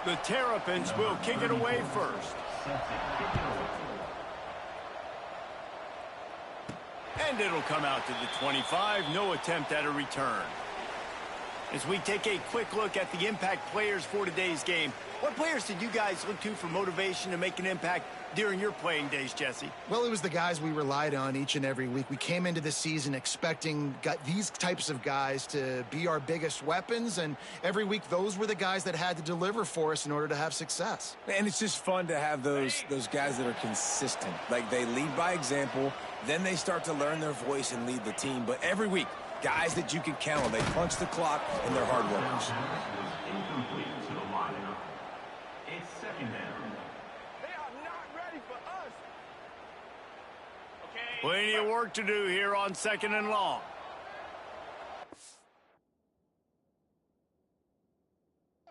The Terrapins will kick it away first. And it'll come out to the 25. No attempt at a return. As we take a quick look at the impact players for today's game, what players did you guys look to for motivation to make an impact during your playing days, Jesse? Well, it was the guys we relied on each and every week. We came into the season expecting these types of guys to be our biggest weapons, and every week those were the guys that had to deliver for us in order to have success. And it's just fun to have those guys that are consistent. Like, they lead by example, then they start to learn their voice and lead the team. But every week, guys that you can count on, they punch the clock and they're hard workers. Incomplete to the lineup. It's second down. They are not ready for us. Plenty of work to do here on 2nd and long.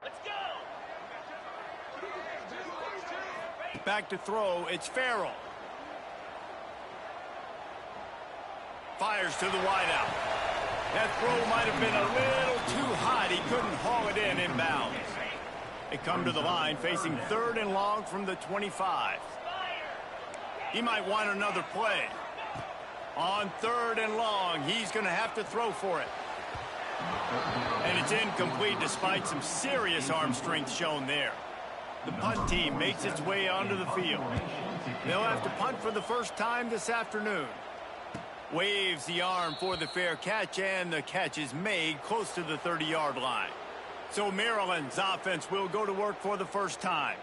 Let's go. Back to throw, it's Farrell. Fires to the wideout. That throw might have been a little too hot. He couldn't haul it in inbounds. They come to the line facing 3rd and long from the 25. He might want another play. On 3rd and long, he's going to have to throw for it. And it's incomplete despite some serious arm strength shown there. The punt team makes its way onto the field. They'll have to punt for the first time this afternoon. Waves the arm for the fair catch, and the catch is made close to the 30-yard line. So Maryland's offense will go to work for the first time.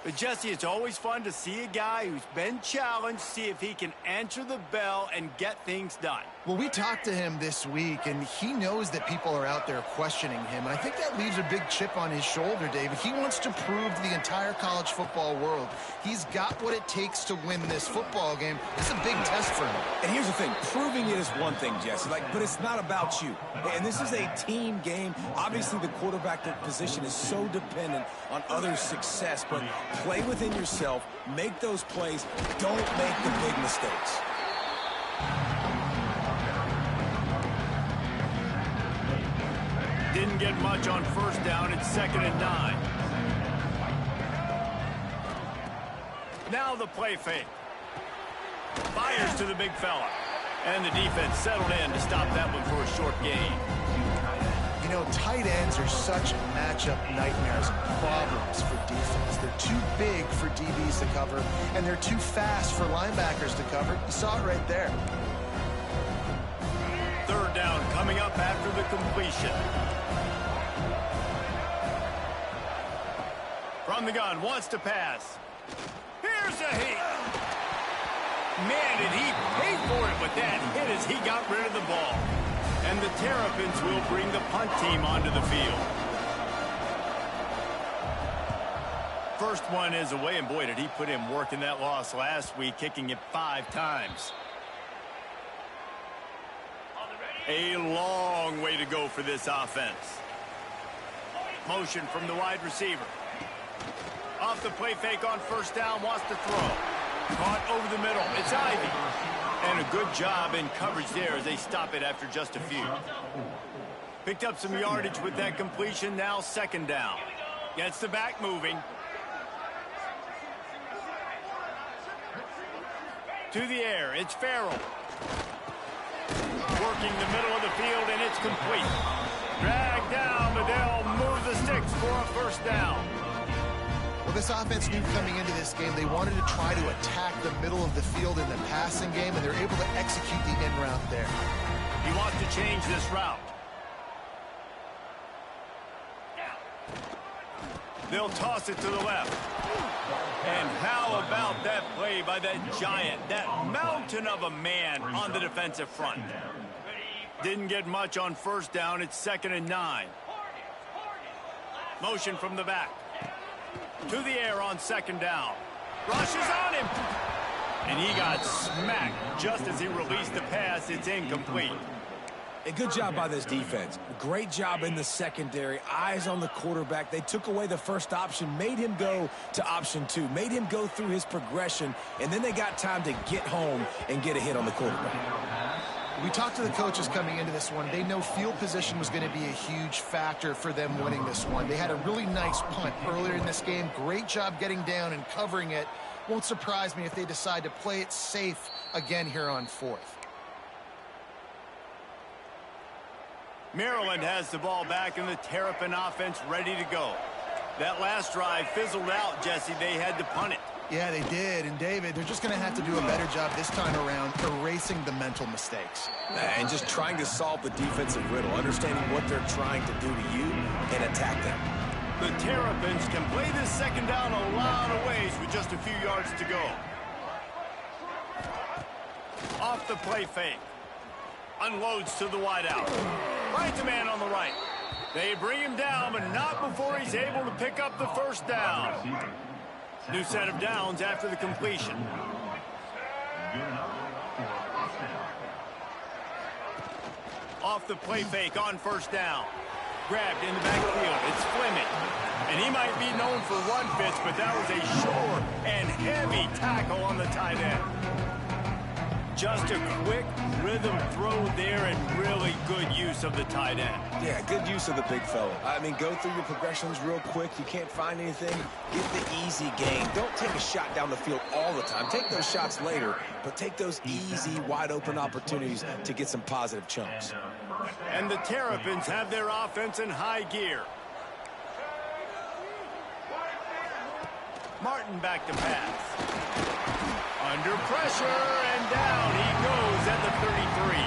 But, Jesse, it's always fun to see a guy who's been challenged, see if he can answer the bell and get things done. Well, we talked to him this week, and he knows that people are out there questioning him. And I think that leaves a big chip on his shoulder, David. He wants to prove to the entire college football world he's got what it takes to win this football game. It's a big test for him. And here's the thing, proving it is one thing, Jesse, but it's not about you. And this is a team game. Obviously, the quarterback position is so dependent on others' success, but play within yourself, make those plays, don't make the big mistakes. Didn't get much on 1st down. It's 2nd and 9. Now the play fake. Fires to the big fella. And the defense settled in to stop that one for a short gain. You know, tight ends are such matchup nightmares and problems for defense. They're too big for DBs to cover, and they're too fast for linebackers to cover. You saw it right there. 3rd down coming up after the completion. From the gun, wants to pass. Here's a hit. Man, did he pay for it with that hit as he got rid of the ball. And the Terrapins will bring the punt team onto the field. First one is away, and boy, did he put in work in that loss last week, kicking it 5 times. A long way to go for this offense. Motion from the wide receiver. Off the play fake on 1st down, wants to throw. Caught over the middle. It's Ivy. And a good job in coverage there as they stop it after just a few. Picked up some yardage with that completion. Now 2nd down. Gets the back moving. To the air. It's Farrell. Working the middle of the field, and it's complete. Dragged down, but they'll move the sticks for a 1st down. Well, this offense knew coming into this game they wanted to try to attack the middle of the field in the passing game, and they're able to execute the in route there. He wants to change this route. They'll toss it to the left. And how about that play by that giant, that mountain of a man on the defensive front? Didn't get much on 1st down. It's 2nd and 9. Motion from the back. To the air on 2nd down. Rushes on him. And he got smacked just as he released the pass. It's incomplete. A good job by this defense. Great job in the secondary. Eyes on the quarterback. They took away the first option, made him go to option 2, made him go through his progression, and then they got time to get home and get a hit on the quarterback. We talked to the coaches coming into this one. They know field position was going to be a huge factor for them winning this one. They had a really nice punt earlier in this game. Great job getting down and covering it. Won't surprise me if they decide to play it safe again here on 4th. Maryland has the ball back and the Terrapin offense ready to go. That last drive fizzled out, Jesse. They had to punt it. Yeah, they did. And, David, they're just going to have to do a better job this time around erasing the mental mistakes. And just trying to solve the defensive riddle, understanding what they're trying to do to you and attack them. The Terrapins can play this second down a lot of ways with just a few yards to go. Off the play fake. Unloads to the wideout. Finds a man on the right. They bring him down, but not before he's able to pick up the first down. New set of downs after the completion. Off the play fake on first down. Grabbed in the backfield. It's Fleming. And he might be known for run fits, but that was a sure and heavy tackle on the tight end. Just a quick rhythm throw there and really good use of the tight end. Yeah, good use of the big fella. I mean, go through your progressions real quick. You can't find anything, get the easy gain. Don't take a shot down the field all the time. Take those shots later, but take those easy, wide-open opportunities to get some positive chunks. And the Terrapins have their offense in high gear. Martin back to pass. Under pressure, and down he goes at the 33.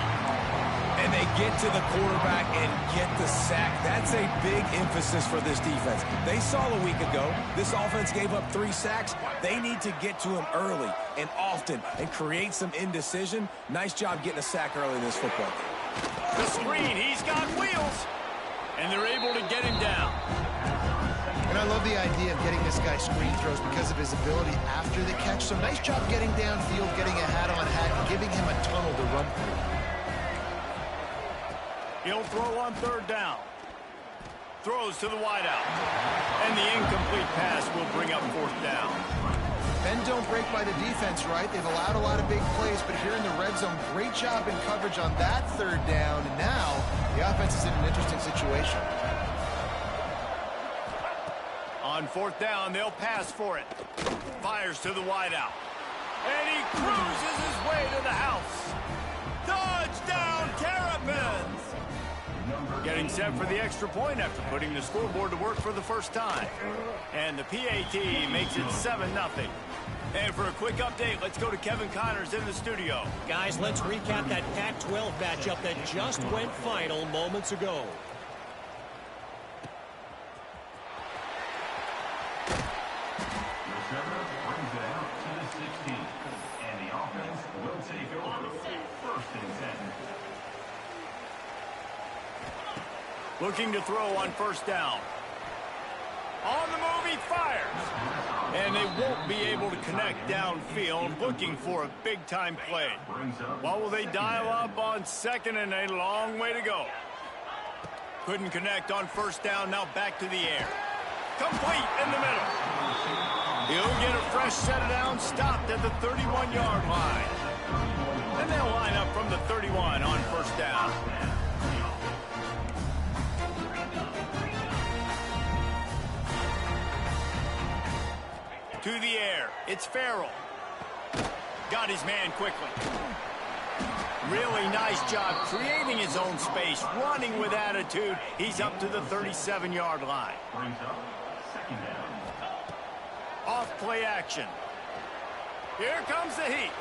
And they get to the quarterback and get the sack. That's a big emphasis for this defense. They saw a week ago, this offense gave up 3 sacks. They need to get to him early and often and create some indecision. Nice job getting a sack early in this football game. The screen, he's got wheels. And they're able to get him down. And I love the idea of getting this guy screen throws because of his ability after the catch. So nice job getting downfield, getting a hat-on-hat, and giving him a tunnel to run through. He'll throw on third down. Throws to the wideout. And the incomplete pass will bring up fourth down. Bend don't break by the defense, right? They've allowed a lot of big plays, but here in the red zone, great job in coverage on that third down. And now the offense is in an interesting situation. On fourth down, they'll pass for it. Fires to the wideout. And he cruises his way to the house. Touchdown, Terrapins! Getting set for the extra point after putting the scoreboard to work for the first time. And the PAT makes it 7-0. And for a quick update, let's go to Kevin Connors in the studio. Guys, let's recap that Pac-12 matchup that just went final moments ago. Looking to throw on first down. On the move, he fires. And they won't be able to connect downfield, looking for a big-time play. What will they dial up on second and a long way to go? Couldn't connect on first down, now back to the air. Complete in the middle. He'll get a fresh set of downs, stopped at the 31-yard line. And they'll line up from the 31 on first down. To the air, it's Farrell. Got his man quickly. Really nice job creating his own space, running with attitude. He's up to the 37-yard line. Off play action. Here comes the heat.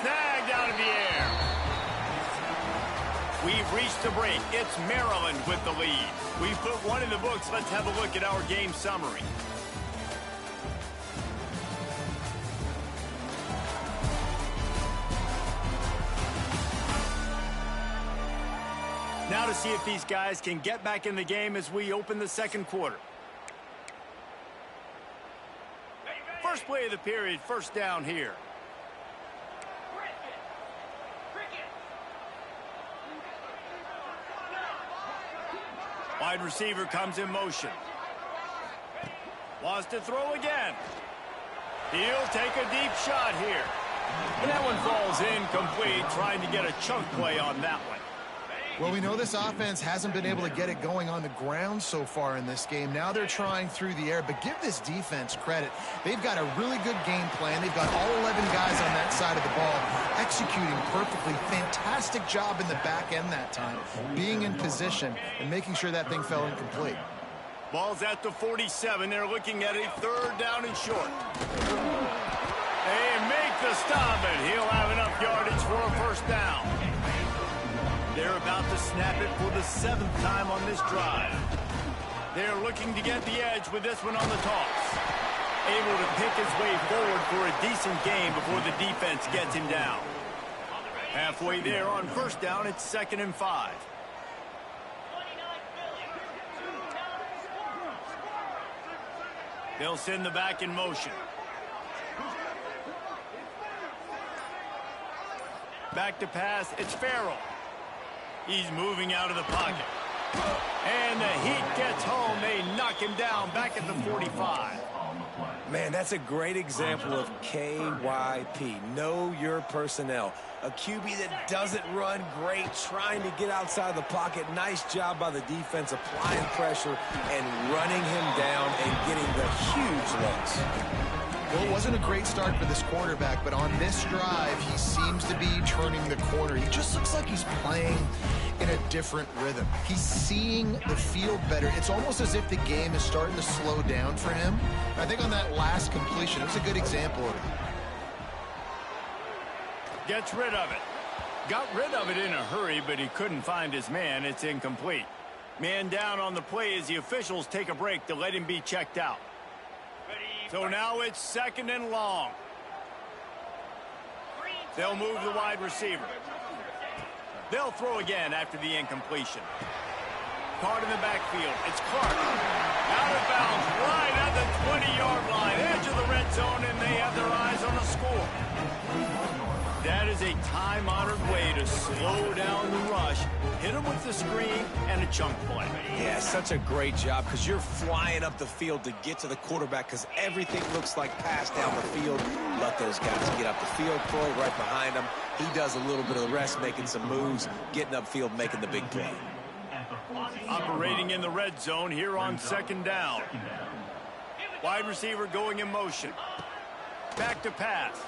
Snagged out of the air. We've reached the break. It's Maryland with the lead. We've put one in the books. Let's have a look at our game summary. Now to see if these guys can get back in the game as we open the second quarter. First play of the period, first down here. Wide receiver comes in motion. Wants to throw again. He'll take a deep shot here. And that one falls incomplete, trying to get a chunk play on that one. Well, we know this offense hasn't been able to get it going on the ground so far in this game. Now they're trying through the air, but give this defense credit. They've got a really good game plan. They've got all 11 guys on that side of the ball executing perfectly. Fantastic job in the back end that time, being in position and making sure that thing fell incomplete. Ball's at the 47. They're looking at a third down and short. They make the stop, and he'll have enough yardage for a first down. They're about to snap it for the 7th time on this drive. They're looking to get the edge with this one on the toss. Able to pick his way forward for a decent game before the defense gets him down. Halfway there on first down, it's 2nd and 5. They'll send the back in motion. Back to pass, it's Farrell. He's moving out of the pocket. And the heat gets home. They knock him down back at the 45. Man, that's a great example of KYP. Know your personnel. A QB that doesn't run great, trying to get outside the pocket. Nice job by the defense applying pressure and running him down and getting the huge looks. Well, it wasn't a great start for this quarterback, but on this drive, he seems to be turning the corner. He just looks like he's playing in a different rhythm. He's seeing the field better. It's almost as if the game is starting to slow down for him. I think on that last completion, it was a good example of it. Gets rid of it. Got rid of it in a hurry, but he couldn't find his man. It's incomplete. Man down on the play as the officials take a break to let him be checked out. So now it's 2nd and long. They'll move the wide receiver. They'll throw again after the incompletion. Caught in the backfield. It's Clark. Out of bounds, right at the 20-yard line. Edge of the red zone, and they have their eyes on the score. That is a time-honored way to slow down the rush, hit him with the screen, and a chunk play. Yeah, such a great job because you're flying up the field to get to the quarterback because everything looks like pass down the field. Let those guys get up the field, throw it right behind him. He does a little bit of the rest, making some moves, getting upfield, making the big play. Operating in the red zone here on 2nd down. Wide receiver going in motion. Back to pass.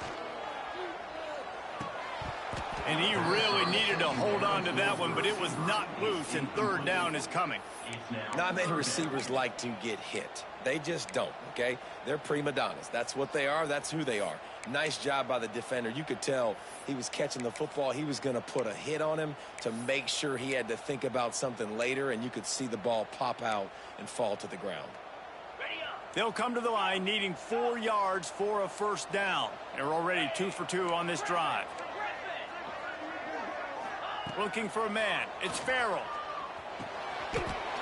And he really needed to hold on to that one, but it was not loose, and 3rd down is coming. Not many receivers like to get hit. They just don't, okay? They're prima donnas. That's what they are. That's who they are. Nice job by the defender. You could tell he was catching the football. He was going to put a hit on him to make sure he had to think about something later, and you could see the ball pop out and fall to the ground. They'll come to the line needing 4 yards for a first down. They're already 2 for 2 on this drive. Looking for a man. It's Farrell.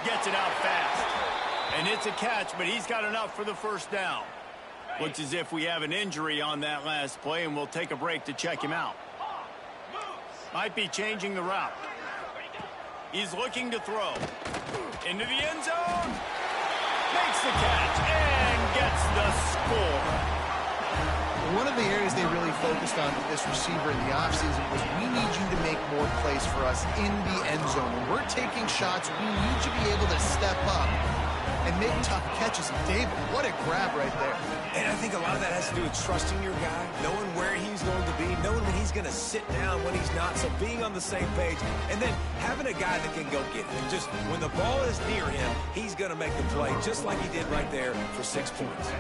Gets it out fast. And it's a catch, but he's got enough for the first down. Looks as if we have an injury on that last play, and we'll take a break to check him out. Might be changing the route. He's looking to throw. Into the end zone. Makes the catch and gets the score. One of the areas they really focused on with this receiver in the offseason was we need you to make more plays for us in the end zone. When we're taking shots, we need you to be able to step up and make tough catches. And David, what a grab right there. And I think a lot of that has to do with trusting your guy, knowing where he's going to be, knowing when he's going to sit down, when he's not. So being on the same page, and then having a guy that can go get it. Just when the ball is near him, he's going to make the play, just like he did right there for 6 points.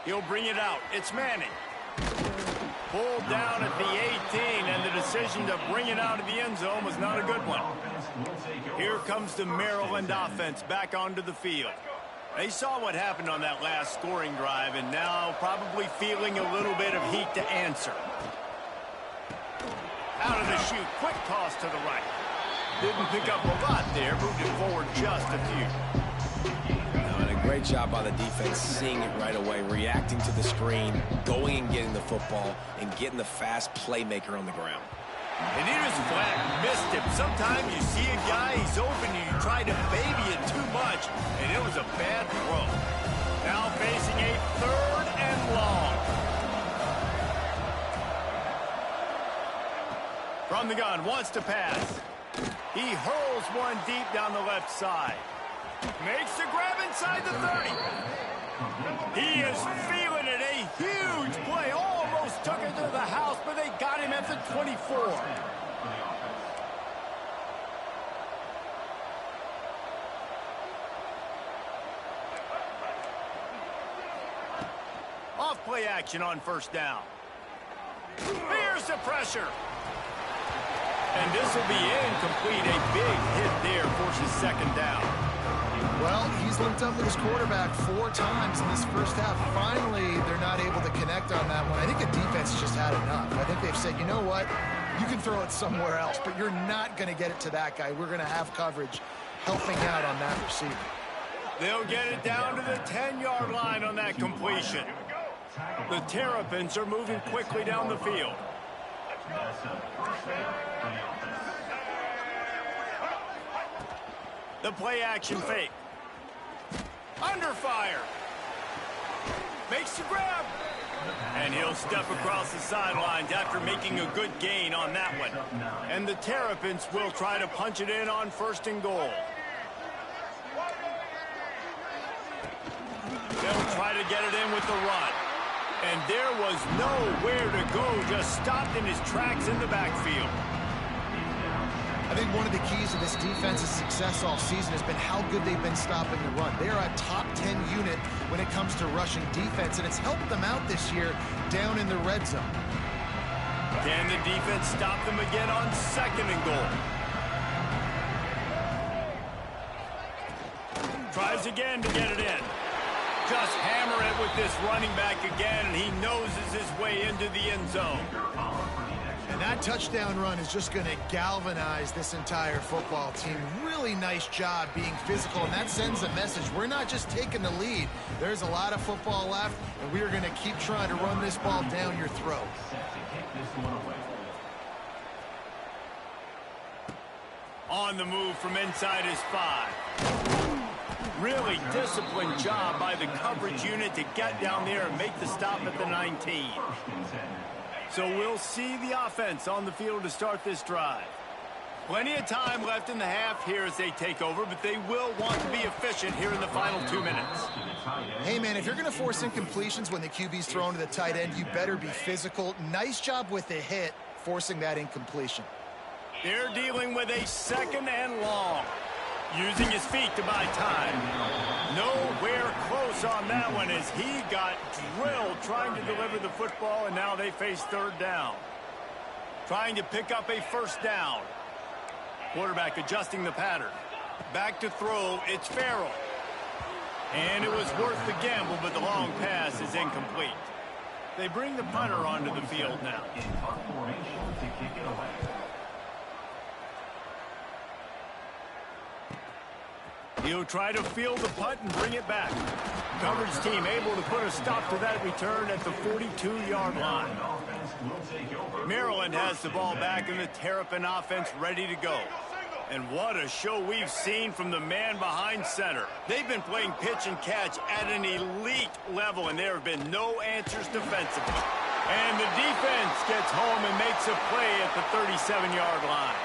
He'll bring it out. It's Manning. Pulled down at the 18, and the decision to bring it out of the end zone was not a good one. Here comes the Maryland offense back onto the field. They saw what happened on that last scoring drive, and now probably feeling a little bit of heat to answer. Out of the chute, quick toss to the right. Didn't pick up a lot there, moved it forward just a few. Great job by the defense, seeing it right away, reacting to the screen, going and getting the football, and getting the fast playmaker on the ground. And he just flat missed him. Sometimes you see a guy, he's open, and you try to baby it too much, and he'll was a bad throw. Now facing a 3rd and long. From the gun, wants to pass. He hurls one deep down the left side. Makes the grab inside the 30. He is feeling it. A huge play. Almost took it to the house, but they got him at the 24. Off play action on 1st down. Here's the pressure. And this will be incomplete. A big hit there forces 2nd down. Well, he's linked up with his quarterback 4 times in this first half. Finally, they're not able to connect on that one. I think the defense just had enough. I think they've said, you know what? You can throw it somewhere else, but you're not going to get it to that guy. We're going to have coverage helping out on that receiver. They'll get it down to the 10-yard line on that completion. The Terrapins are moving quickly down the field. The play action fake. Under fire. Makes the grab. And he'll step across the sidelines after making a good gain on that one. And the Terrapins will try to punch it in on 1st and goal. They'll try to get it in with the run. And there was nowhere to go, just stopped in his tracks in the backfield. I think one of the keys to this defense's success all season has been how good they've been stopping the run. They are a top 10 unit when it comes to rushing defense, and it's helped them out this year down in the red zone. Can the defense stop them again on 2nd and goal? Tries again to get it in. Just hammer it with this running back again, and he noses his way into the end zone. And that touchdown run is just going to galvanize this entire football team. Really nice job being physical, and that sends a message. We're not just taking the lead. There's a lot of football left, and we are going to keep trying to run this ball down your throat. On the move from inside his 5. Really disciplined job by the coverage unit to get down there and make the stop at the 19. So we'll see the offense on the field to start this drive. Plenty of time left in the half here as they take over, but they will want to be efficient here in the final 2 minutes. Hey, man, if you're going to force incompletions when the QB's thrown to the tight end, you better be physical. Nice job with the hit, forcing that incompletion. They're dealing with a 2nd and long. Using his feet to buy time. Nowhere close on that one as he got drilled trying to deliver the football, and now they face 3rd down. Trying to pick up a 1st down. Quarterback adjusting the pattern. Back to throw, it's Farrell. And it was worth the gamble, but the long pass is incomplete. They bring the punter onto the field now. He'll try to field the punt and bring it back. Coverage team able to put a stop to that return at the 42-yard line. Maryland has the ball back and the Terrapin offense ready to go. And what a show we've seen from the man behind center. They've been playing pitch and catch at an elite level, and there have been no answers defensively. And the defense gets home and makes a play at the 37-yard line.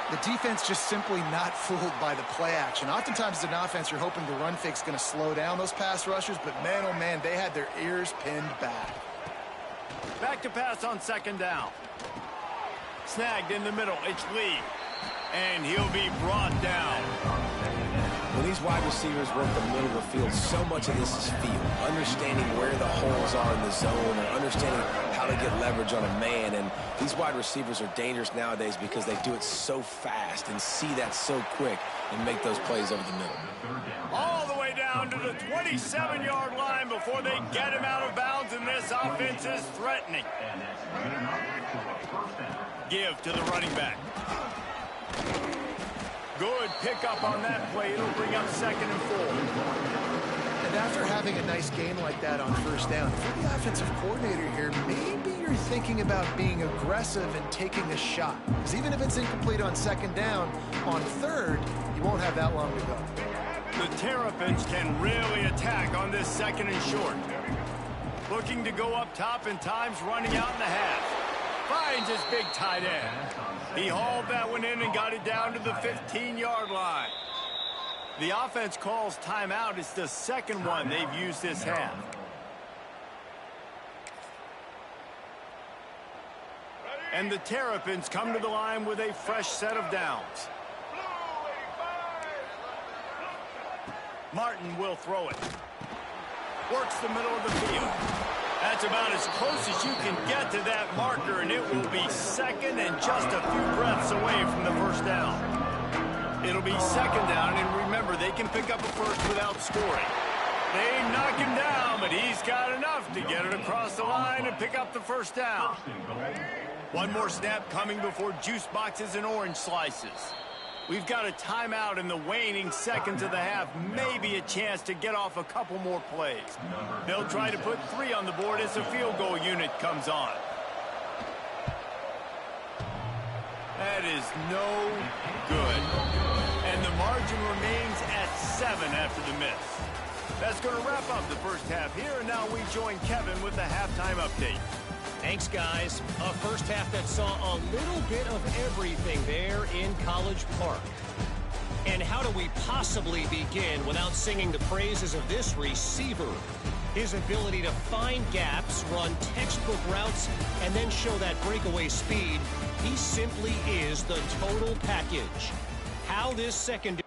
The defense just simply not fooled by the play action. Oftentimes as an offense, you're hoping the run fake's going to slow down those pass rushers, but man, oh man, they had their ears pinned back. Back to pass on 2nd down. Snagged in the middle, it's Lee. And he'll be brought down. When these wide receivers work the middle of the field, so much of this is feel. Understanding where the holes are in the zone or understanding how to get leverage on a man. And these wide receivers are dangerous nowadays because they do it so fast and see that so quick and make those plays over the middle. All the way down to the 27-yard line before they get him out of bounds, and this offense is threatening. Give to the running back. Good pickup on that play. It'll bring up 2nd and 4. And after having a nice game like that on 1st down, if you're the offensive coordinator here, maybe you're thinking about being aggressive and taking a shot. Because even if it's incomplete on 2nd down, on 3rd, you won't have that long to go. The Terrapins can really attack on this second and short. Looking to go up top, and time's running out in the half. Finds his big tight end. He hauled that one in and got it down to the 15-yard line. The offense calls timeout. It's the second one they've used this half. And the Terrapins come to the line with a fresh set of downs. Martin will throw it. Works the middle of the field. That's about as close as you can get to that marker, and it will be second and just a few breaths away from the first down. It'll be second down, and remember, they can pick up a first without scoring. They knock him down, but he's got enough to get it across the line and pick up the first down. One more snap coming before juice boxes and orange slices. We've got a timeout in the waning seconds of the half, maybe a chance to get off a couple more plays. They'll try to put 3 on the board as the field goal unit comes on. That is no good. And the margin remains at 7 after the miss. That's going to wrap up the first half here, and now we join Kevin with the halftime update. Thanks, guys. A first half that saw a little bit of everything there in College Park. And how do we possibly begin without singing the praises of this receiver? His ability to find gaps, run textbook routes, and then show that breakaway speed. He simply is the total package. How this second...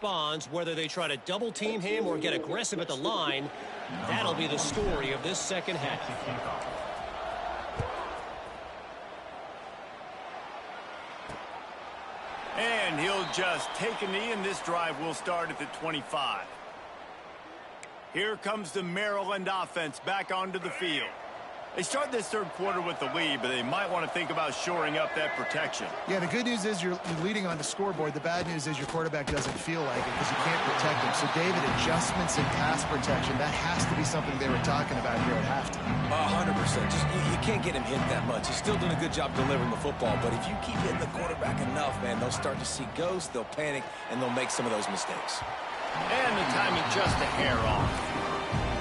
Responds, whether they try to double team him or get aggressive at the line. That'll be the story of this second half. And he'll just take a knee, and this drive will start at the 25. Here comes the Maryland offense back onto the field. They start this third quarter with the lead, but they might want to think about shoring up that protection. Yeah, the good news is you're leading on the scoreboard. The bad news is your quarterback doesn't feel like it because you can't protect him. So, David, adjustments in pass protection, that has to be something they were talking about here at halftime. 100%. Just you can't get him hit that much. He's still doing a good job delivering the football, but if you keep hitting the quarterback enough, man, they'll start to see ghosts, they'll panic, and they'll make some of those mistakes. And the timing just a hair off.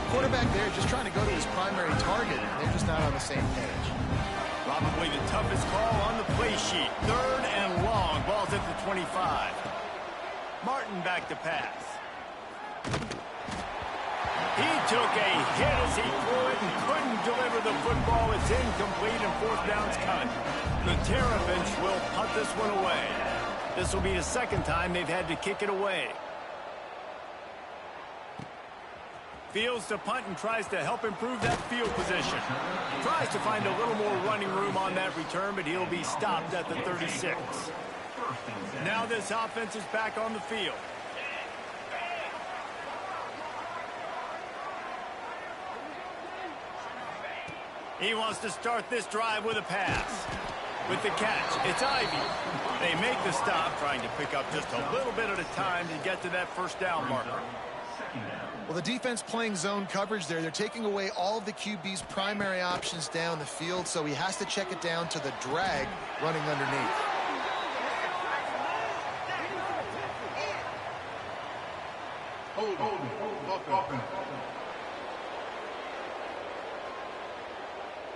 Quarterback there just trying to go to his primary target, and they're just not on the same page. Probably the toughest call on the play sheet. Third and long. Ball's at the 25. Martin back to pass. He took a hit as he threw it and couldn't deliver the football. It's incomplete and fourth down's cut. The Terrapins will punt this one away. This will be the second time they've had to kick it away. Fields to punt and tries to help improve that field position. Tries to find a little more running room on that return, but he'll be stopped at the 36. Now this offense is back on the field. He wants to start this drive with a pass. With the catch, it's Ivy. They make the stop, trying to pick up just a little bit at a time to get to that first down marker. Well, the defense playing zone coverage there. They're taking away all of the QB's primary options down the field, so he has to check it down to the drag running underneath.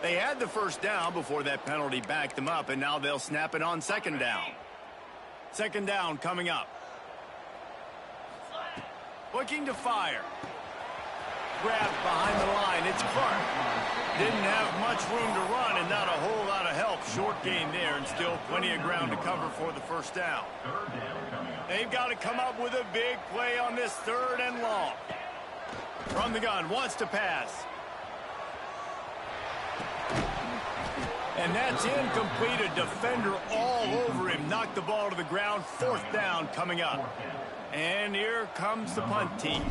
They had the first down before that penalty backed them up, and now they'll snap it on second down. Second down coming up. Looking to fire. Grabbed behind the line. It's Clark. Didn't have much room to run and not a whole lot of help. Short gain there and still plenty of ground to cover for the first down. They've got to come up with a big play on this third and long. From the gun, wants to pass. And that's incomplete. A defender all over him. Knocked the ball to the ground. Fourth down coming up. And here comes the punt team.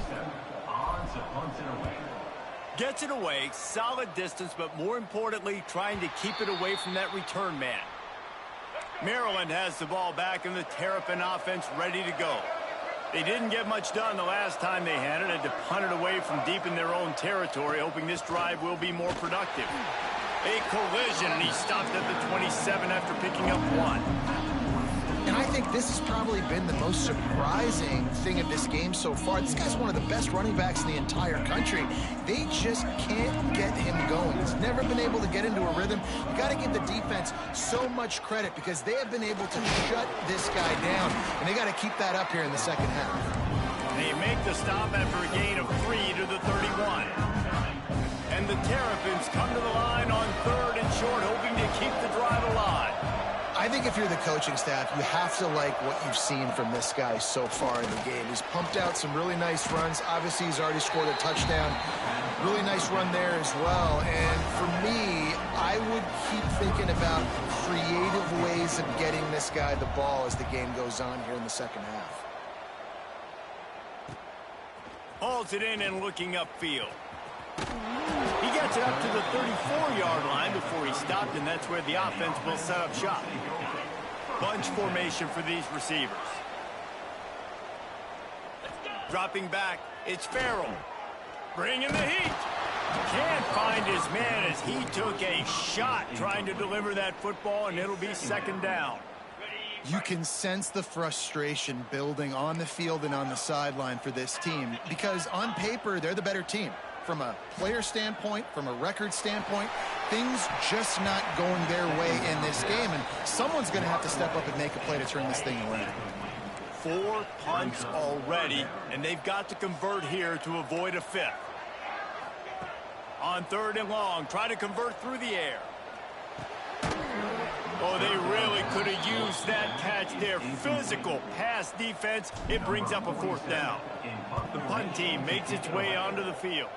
Gets it away. Solid distance, but more importantly, trying to keep it away from that return man. Maryland has the ball back and the Terrapin offense ready to go. They didn't get much done the last time they had it. Had to punt it away from deep in their own territory, hoping this drive will be more productive. A collision, and he stopped at the 27 after picking up one. And I think this has probably been the most surprising thing of this game so far. This guy's one of the best running backs in the entire country. They just can't get him going. He's never been able to get into a rhythm. You got to give the defense so much credit because they have been able to shut this guy down, and they got to keep that up here in the second half. They make the stop after a gain of 3 to the 31. And the Terrapins come to the line on third and short, hoping to keep the drive alive. I think if you're the coaching staff, you have to like what you've seen from this guy so far in the game. He's pumped out some really nice runs. Obviously, he's already scored a touchdown. Really nice run there as well. And for me, I would keep thinking about creative ways of getting this guy the ball as the game goes on here in the second half. Hauls it in and looking upfield. He gets it up to the 34-yard line before he stopped, and that's where the offense will set up shop. Bunch formation for these receivers. Dropping back, it's Farrell. Bringing the heat. Can't find his man as he took a shot trying to deliver that football, and it'll be second down. You can sense the frustration building on the field and on the sideline for this team because on paper, they're the better team. From a player standpoint, from a record standpoint, things just not going their way in this game, and someone's going to have to step up and make a play to turn this thing around. 4 punts already, and they've got to convert here to avoid a fifth. On third and long, try to convert through the air. Oh, they really could have used that catch there. Physical pass defense. It brings up a fourth down. The punt team makes its way onto the field.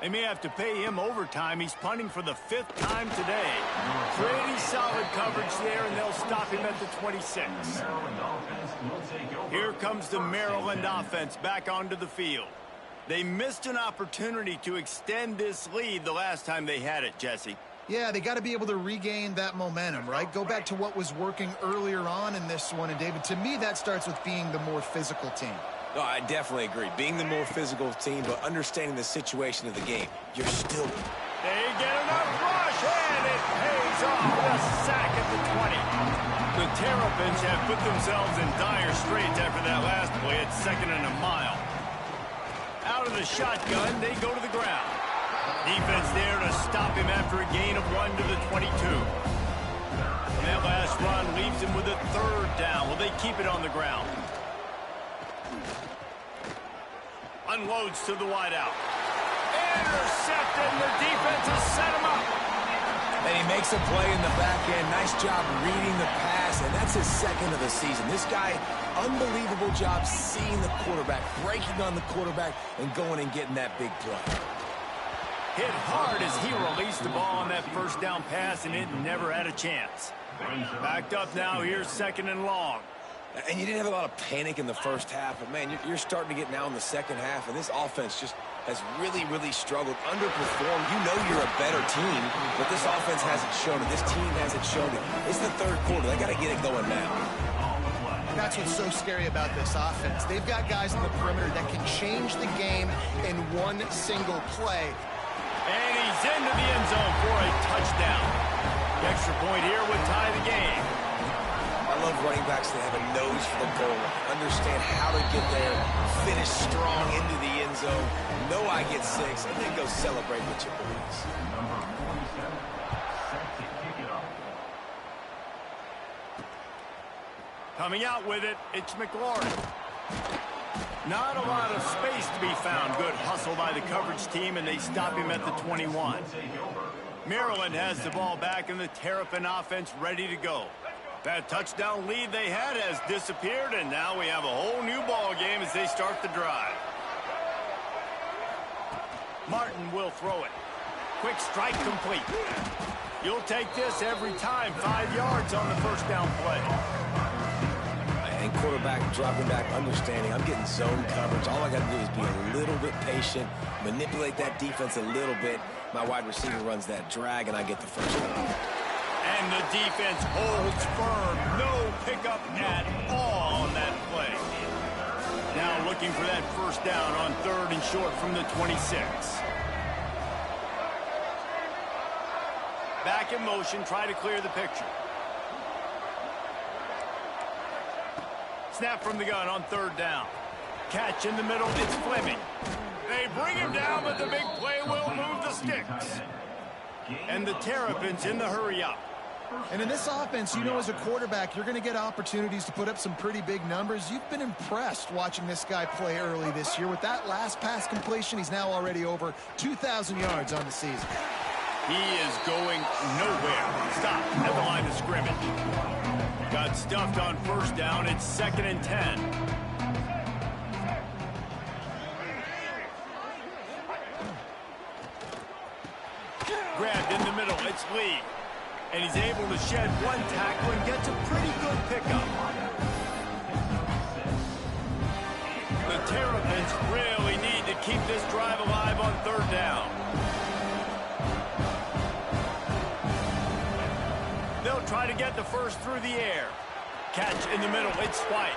They may have to pay him overtime. He's punting for the 5th time today. Pretty solid coverage there, and they'll stop him at the 26. Here comes the Maryland offense back onto the field. They missed an opportunity to extend this lead the last time they had it, Jesse. Yeah, they got to be able to regain that momentum, right? Go back to what was working earlier on in this one. And, David, to me, that starts with being the more physical team. No, I definitely agree. Being the more physical team, but understanding the situation of the game. You're still... They get enough rush, and it pays off with a sack at the 20. The Terrapins have put themselves in dire straits after that last play at 2nd and a mile. Out of the shotgun, they go to the ground. Defense there to stop him after a gain of 1 to the 22. And that last run leaves him with a third down. Will they keep it on the ground? Unloads to the wideout. Intercepted, and the defense has set him up. And he makes a play in the back end. Nice job reading the pass, and that's his 2nd of the season. This guy, unbelievable job seeing the quarterback, breaking on the quarterback, and going and getting that big play. Hit hard as he released the ball on that first down pass, and it never had a chance. Backed up now, here's 2nd and long. And you didn't have a lot of panic in the first half, but, man, you're starting to get now in the second half, and this offense just has really, really struggled, underperformed. You know you're a better team, but this offense hasn't shown it. This team hasn't shown it. It's the third quarter. They got to get it going now. That's what's so scary about this offense. They've got guys in the perimeter that can change the game in one single play. And he's into the end zone for a touchdown. The extra point here would tie the game. I love running backs that have a nose for the goal line, understand how to get there, finish strong into the end zone, know I get 6, and then go celebrate with your boys. Number 47, set to kick it off. Coming out with it, it's McLaurin. Not a lot of space to be found. Good hustle by the coverage team, and they stop him at the 21. Maryland has the ball back, and the Terrapin offense ready to go. That touchdown lead they had has disappeared, and now we have a whole new ball game as they start the drive. Martin will throw it. Quick strike complete. You'll take this every time. 5 yards on the first down play. And quarterback dropping back, understanding I'm getting zone coverage. All I got to do is be a little bit patient, manipulate that defense a little bit. My wide receiver runs that drag, and I get the first down. And the defense holds firm. No pickup at all on that play. Now looking for that first down on 3rd and short from the 26. Back in motion, try to clear the picture. Snap from the gun on 3rd down. Catch in the middle, it's Fleming. They bring him down, but the big play will move the sticks. And the Terrapins in the hurry up. And in this offense, you know, as a quarterback, you're going to get opportunities to put up some pretty big numbers. You've been impressed watching this guy play early this year. With that last pass completion, he's now already over 2,000 yards on the season. He is going nowhere. Stop at the line of scrimmage. Got stuffed on first down. It's 2nd and 10. Grabbed in the middle. It's Lee. And he's able to shed one tackle and gets a pretty good pickup. The Terrapins really need to keep this drive alive on 3rd down. They'll try to get the first through the air. Catch in the middle. It's White.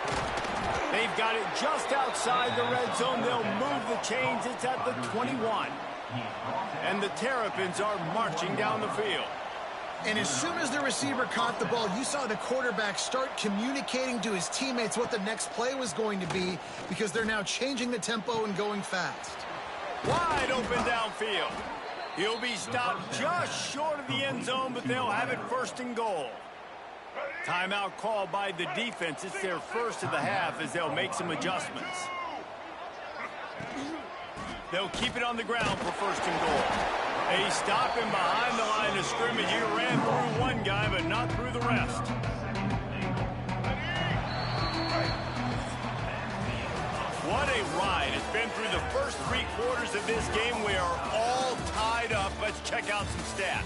They've got it just outside the red zone. They'll move the chains. It's at the 21. And the Terrapins are marching down the field. And as soon as the receiver caught the ball, you saw the quarterback start communicating to his teammates what the next play was going to be, because they're now changing the tempo and going fast. Wide open downfield. He'll be stopped just short of the end zone, but they'll have it 1st and goal. Timeout called by the defense. It's their first of the half as they'll make some adjustments. They'll keep it on the ground for 1st and goal. They stop him behind the line of scrimmage. He ran through one guy, but not through the rest. What a ride. It's been through the first 3 quarters of this game. We are all tied up. Let's check out some stats.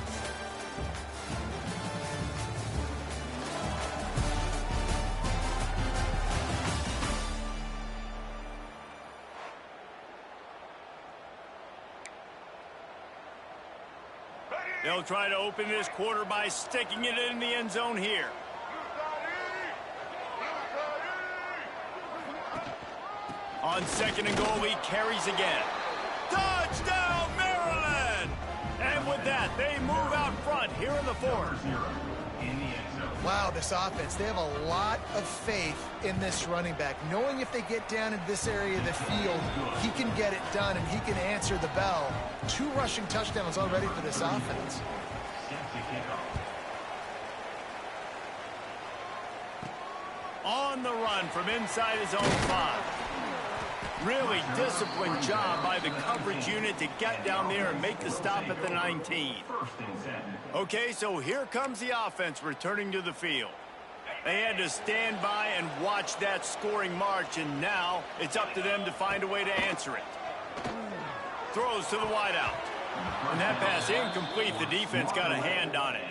They'll try to open this quarter by sticking it in the end zone here. On 2nd and goal, he carries again. Touchdown, Maryland! And with that, they move out front here in the 4th. Wow, this offense, they have a lot of faith in this running back, knowing if they get down into this area of the field, he can get it done and he can answer the bell. 2 rushing touchdowns already for this offense. On the run from inside his own 5. Really disciplined job by the coverage unit to get down there and make the stop at the 19. Okay, so here comes the offense returning to the field. They had to stand by and watch that scoring march, and now it's up to them to find a way to answer it. Throws to the wideout. And that pass incomplete. The defense got a hand on it.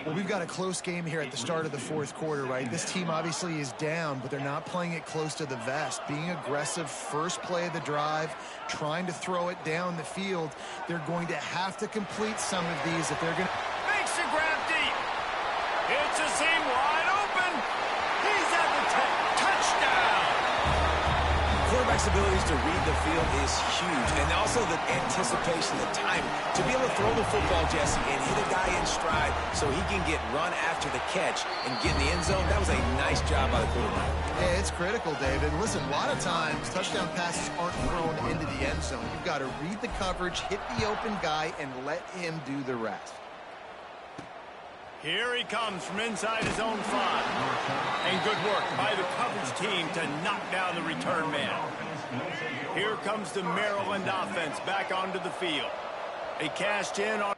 Well, we've got a close game here at the start of the 4th quarter, right? This team obviously is down, but they're not playing it close to the vest. Being aggressive, first play of the drive, trying to throw it down the field. They're going to have to complete some of these if they're going to... Makes the grab deep. It's a seam wide open. He's at the 10. Touchdown. quarterback's abilities to read the field is huge, and also the anticipation, the timing. To be able to throw the football, Jesse, and hit a guy in stride so he can get run after the catch and get in the end zone, that was a nice job by the quarterback. Yeah, it's critical, David. Listen, a lot of times touchdown passes aren't thrown into the end zone. You've got to read the coverage, hit the open guy, and let him do the rest. Here he comes from inside his own 5. And good work by the coverage team to knock down the return man. Here comes the Maryland offense back onto the field. They cashed in on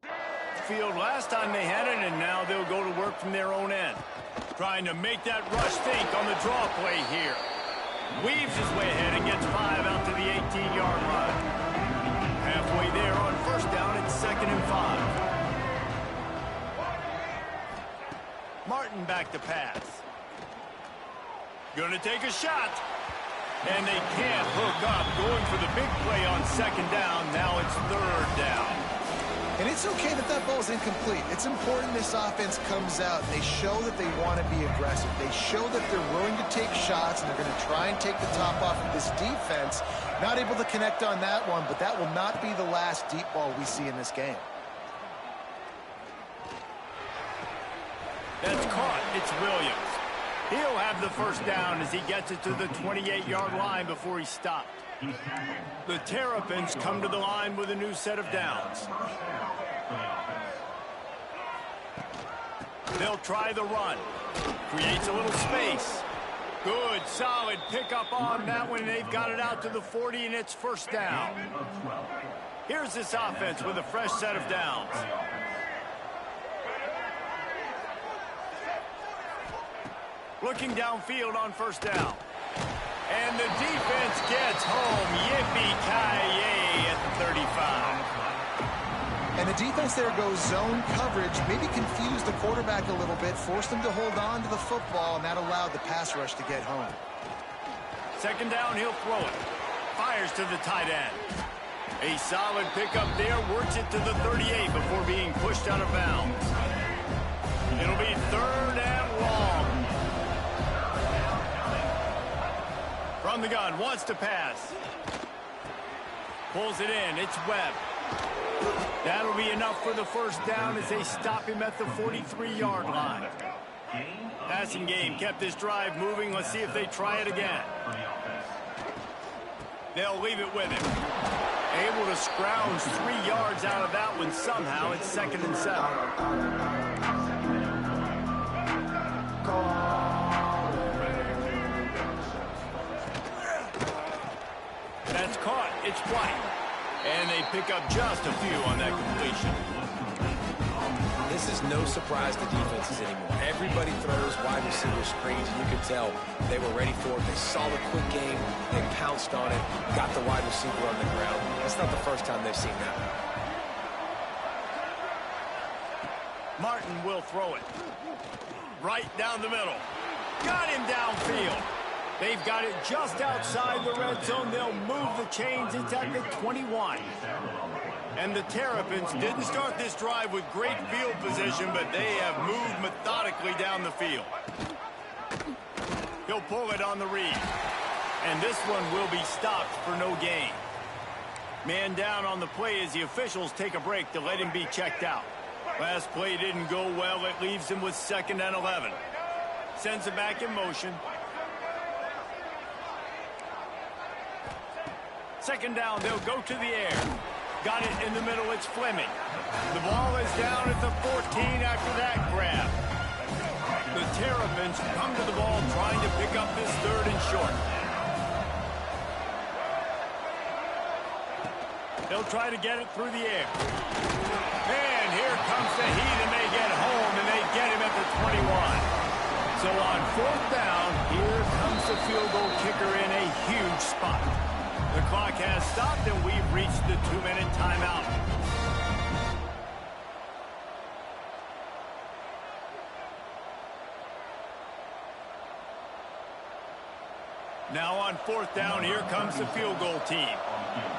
the field last time they had it, and now they'll go to work from their own end. Trying to make that rush think on the draw play here. Weaves his way ahead and gets 5 out to the 18-yard line. Halfway there on first down, it's 2nd and 5. Martin back to pass. Gonna take a shot. And they can't hook up. Going for the big play on 2nd down. Now it's 3rd down. And it's okay that that ball's incomplete. It's important this offense comes out and they show that they want to be aggressive. They show that they're willing to take shots, and they're going to try and take the top off of this defense. Not able to connect on that one, but that will not be the last deep ball we see in this game. That's caught. It's Williams. He'll have the first down as he gets it to the 28-yard line before he's stopped. The Terrapins come to the line with a new set of downs. They'll try the run. Creates a little space. Good, solid pickup on that one. They've got it out to the 40, and it's first down. Here's this offense with a fresh set of downs. Looking downfield on first down. And the defense gets home. Yippee-ki-yay at the 35. And the defense there goes zone coverage, maybe confused the quarterback a little bit, forced him to hold on to the football, and that allowed the pass rush to get home. 2nd down, he'll throw it. Fires to the tight end. A solid pickup there, works it to the 38 before being pushed out of bounds. It'll be 3rd and long. From the gun, wants to pass. Pulls it in, it's Webb. That'll be enough for the first down as they stop him at the 43-yard line. Passing game kept this drive moving. Let's see if they try it again. They'll leave it with him. Able to scrounge 3 yards out of that one somehow. It's 2nd and 7. That's caught. It's White. And they pick up just a few on that completion. This is no surprise to defenses anymore. Everybody throws wide receiver screens, and you could tell they were ready for it. They saw the quick game. They pounced on it, got the wide receiver on the ground. That's not the first time they've seen that. Martin will throw it. Right down the middle. Got him downfield. They've got it just outside the red zone. They'll move the chains. It's at the 21. And the Terrapins didn't start this drive with great field position, but they have moved methodically down the field. He'll pull it on the read. And this one will be stopped for no gain. Man down on the play as the officials take a break to let him be checked out. Last play didn't go well. It leaves him with 2nd and 11. Sends it back in motion. 2nd down, they'll go to the air. Got it in the middle, it's Fleming. The ball is down at the 14 after that grab. The Terrapins come to the ball trying to pick up this 3rd and short. They'll try to get it through the air. And here comes the heat, and they get home, and they get him at the 21. So on 4th down, here comes the field goal kicker in a huge spot. The clock has stopped, and we've reached the 2-minute timeout. Now on 4th down, here comes the field goal team.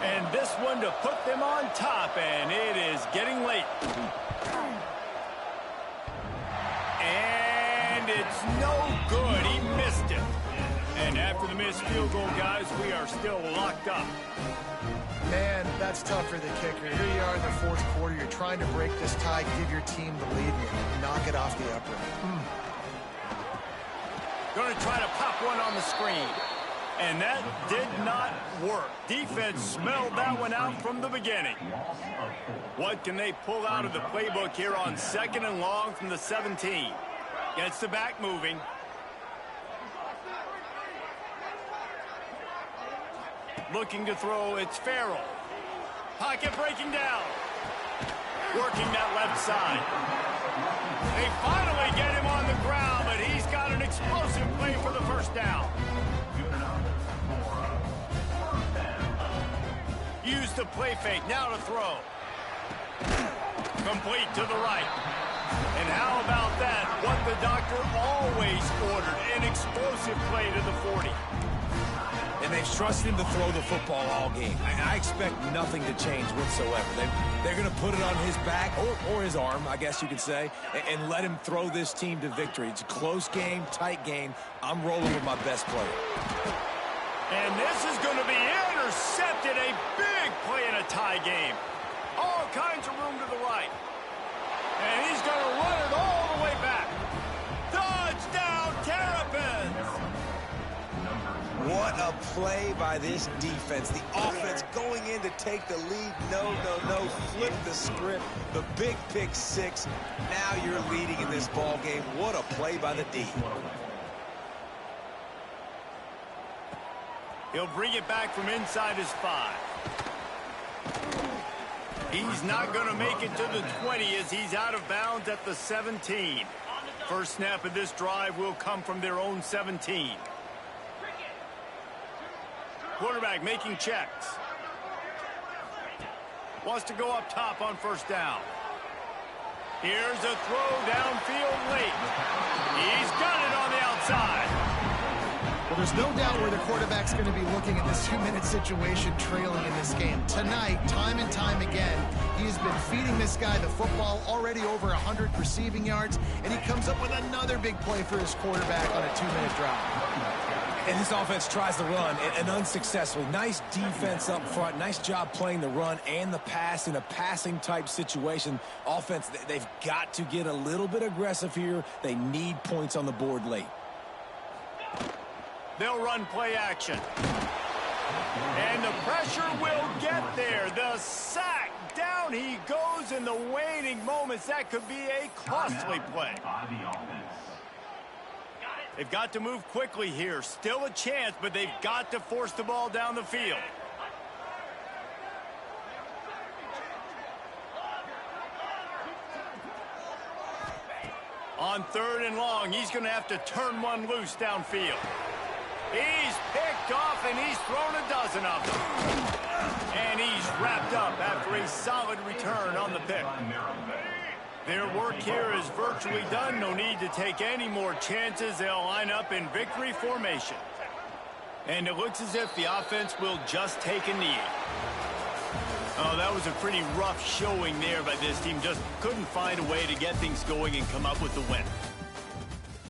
And this one to put them on top, and it is getting late. And it's no good. He missed it. And after the missed field goal, guys, we are still locked up. Man, that's tough for the kicker. Here you are in the fourth quarter. You're trying to break this tie, give your team the lead, and knock it off the upright. Going to try to pop one on the screen. And that did not work. Defense smelled that one out from the beginning. What can they pull out of the playbook here on 2nd and long from the 17? Gets the back moving. Looking to throw, it's Farrell. Pocket breaking down. Working that left side. They finally get him on the ground, but he's got an explosive play for the first down. Use the play fake, now to throw. Complete to the right. And how about that? What the doctor always ordered, an explosive play to the 40. And they've trusted him to throw the football all game. I expect nothing to change whatsoever. They're going to put it on his back, or his arm, I guess you could say, and let him throw this team to victory. It's a close game, tight game. I'm rolling with my best player. And this is going to be intercepted. A big play in a tie game. All kinds of room to the right. And he's going to run it all the way back. Touchdown, Terrapins! What a play by this defense. The offense going in to take the lead. No. Flip the script. The big pick six. Now you're leading in this ball game. What a play by the D. He'll bring it back from inside his 5. He's not going to make it to the 20 as he's out of bounds at the 17. First snap of this drive will come from their own 17. Quarterback making checks. Wants to go up top on first down. Here's a throw downfield late. He's got it on the outside. Well, there's no doubt where the quarterback's going to be looking in this 2-minute situation trailing in this game. Tonight, time and time again, he has been feeding this guy the football, already over 100 receiving yards, and he comes up with another big play for his quarterback on a 2-minute drive. And this offense tries to run, and unsuccessfully. Nice defense up front. Nice job playing the run and the pass in a passing-type situation. Offense, they've got to get a little bit aggressive here. They need points on the board late. They'll run play action. And the pressure will get there. The sack. Down he goes in the waning moments. That could be a costly play. They've got to move quickly here. Still a chance, but they've got to force the ball down the field. On 3rd and long, he's going to have to turn one loose downfield. He's picked off, and he's thrown a dozen of them. And he's wrapped up after a solid return on the pick. Their work here is virtually done. No need to take any more chances. They'll line up in victory formation. And it looks as if the offense will just take a knee. Oh, that was a pretty rough showing there by this team. Just couldn't find a way to get things going and come up with the win.